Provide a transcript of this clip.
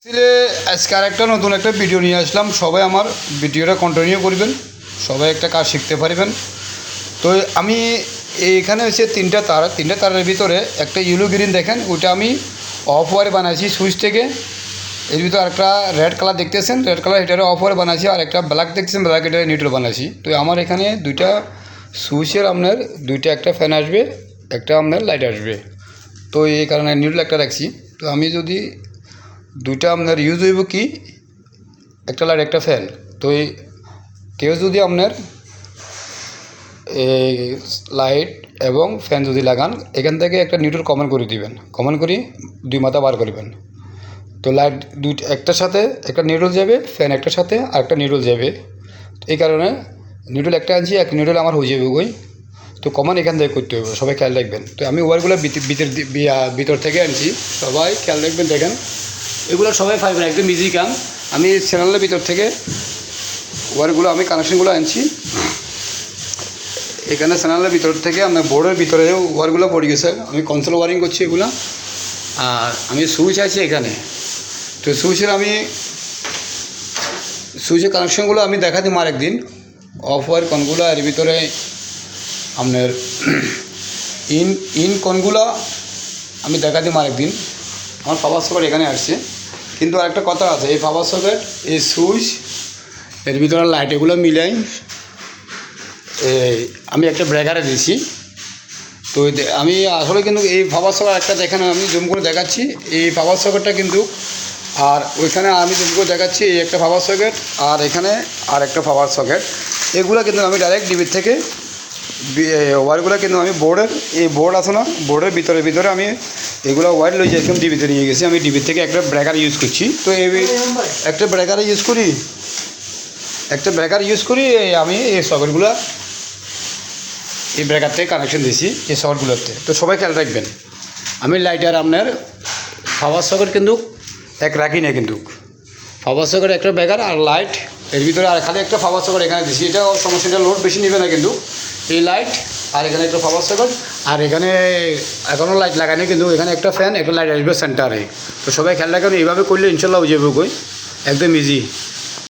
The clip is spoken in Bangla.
আসলে আজকে আরেকটা নতুন একটা ভিডিও নিয়ে আসলাম। সবাই আমার ভিডিওটা কন্টিনিউ করবেন, সবাই একটা কাজ শিখতে পারবেন। তো আমি এইখানে হচ্ছে তিনটা তারের ভিতরে একটা ইয়েলো গ্রিন দেখেন, ওইটা আমি অফ ওয়ারে বানাইছি সুইচ থেকে। এর ভিতরে আরেকটা রেড কালার দেখতেছেন, রেড কালার এটারে অফ ওয়ারে বানাইছি, আর একটা ব্ল্যাক দেখতেছেন, ব্ল্যাক এটারে নিউট্রাল বানাইছি। তো আমার এখানে দুইটা সুইচের আপনার দুইটা, একটা ফ্যান আসবে, একটা আপনার লাইট আসবে। তো এই কারণে নিউট্রাল একটা রাখছি। তো আমি যদি দুইটা আপনার ইউজ হইব কি, একটা লাইট একটা ফ্যান। তো এই কেউ যদি আপনার এই লাইট এবং ফ্যান যদি লাগান, এখান থেকে একটা নিউট্রাল কমন করে দিবেন, কমন করি দুই মাথা বার করবেন। তো লাইট দুইটা একটার সাথে একটা নিউট্রাল যাবে, ফ্যান একটার সাথে আর একটা নিউট্রাল যাবে। এই কারণে নিউট্রাল একটা আনছি, এক নিউট্রাল আমার হয়ে যাবে ওই। তো কমন এখান থেকে করতে হবে, সবাই খেয়াল রাখবেন। তো আমি ওয়ারগুলো ভিতর থেকে আনছি, সবাই খেয়াল রাখবেন। দেখেন এগুলো সবাই পাইবেন, একদম ইজি কাম। আমি চ্যানেলের ভিতর থেকে ওয়ারগুলো আমি কানেকশনগুলো আনছি। এখানে চ্যানেলের ভিতর থেকে আপনার বোর্ডের ভিতরে ওয়ারগুলো পড়ে গেছে, আমি কনসোল ওয়ারিং করছি এগুলো। আর আমি সুইচ আছে এখানে, তো সুইচের কানেকশনগুলো আমি দেখা দিই মার একদিন। অফ ওয়ার কোনগুলো, এর ভিতরে আপনার ইন কোনগুলো আমি দেখা দিই মার একদিন। আমার পাওয়ার সকেট এখানে আসছে, কিন্তু আরেকটা কথা আছে, এই পাওয়ার সকেট, এই সুইচ, এর ভিতরে লাইট এগুলো মিলাই আমি একটা ব্রেকারে দিয়েছি। তো আমি আসলে কিন্তু এই পাওয়ার সকেট একটা দেখেন, আমি জুম করে দেখাচ্ছি এই পাওয়ার সকেটটা কিন্তু। আর ওইখানে আমি জুম করে দেখাচ্ছি এই একটা পাওয়ার সকেট, আর এখানে আর একটা পাওয়ার সকেট। এগুলো কিন্তু আমি ডাইরেক্ট ডিবির থেকে ওয়ারগুলো কিন্তু আমি এই বোর্ড আছে না, বোর্ডের ভিতরে আমি এগুলো ওয়ার লই যাই, একদম ডিবিতে নিয়ে গেছি। আমি ডিবির থেকে একটা ব্রেকার ইউজ করছি। তো এই একটা ব্রেকার ইউজ করি আমি এই সকেটগুলো এই ব্রেকার থেকে কানেকশন দিয়েছি এই সকেটগুলোতে। তো সবাই খেয়াল রাখবেন, আমি লাইটার আপনার পাওয়ার সকেট কিন্তু এক রাখি না, কিন্তু পাওয়ার সকেট একটা ব্রেকার আর লাইট, এর ভিতরে আর খালি একটা পাওয়ার সকেট এখানে দিচ্ছি। এটা সমস্যাটা লোড বেশি নেবে না, কিন্তু এই লাইট আর এখানে একটা পাওয়ার সকেট, আর এখানে এখনও লাইট লাগাই না, কিন্তু এখানে একটা ফ্যান, একটা লাইট আসবে সেন্টারে। তো সবাই খেয়াল রাখবেন, এইভাবে করলে ইনশাল্লাহ হয়ে যাবে কই, একদম ইজি।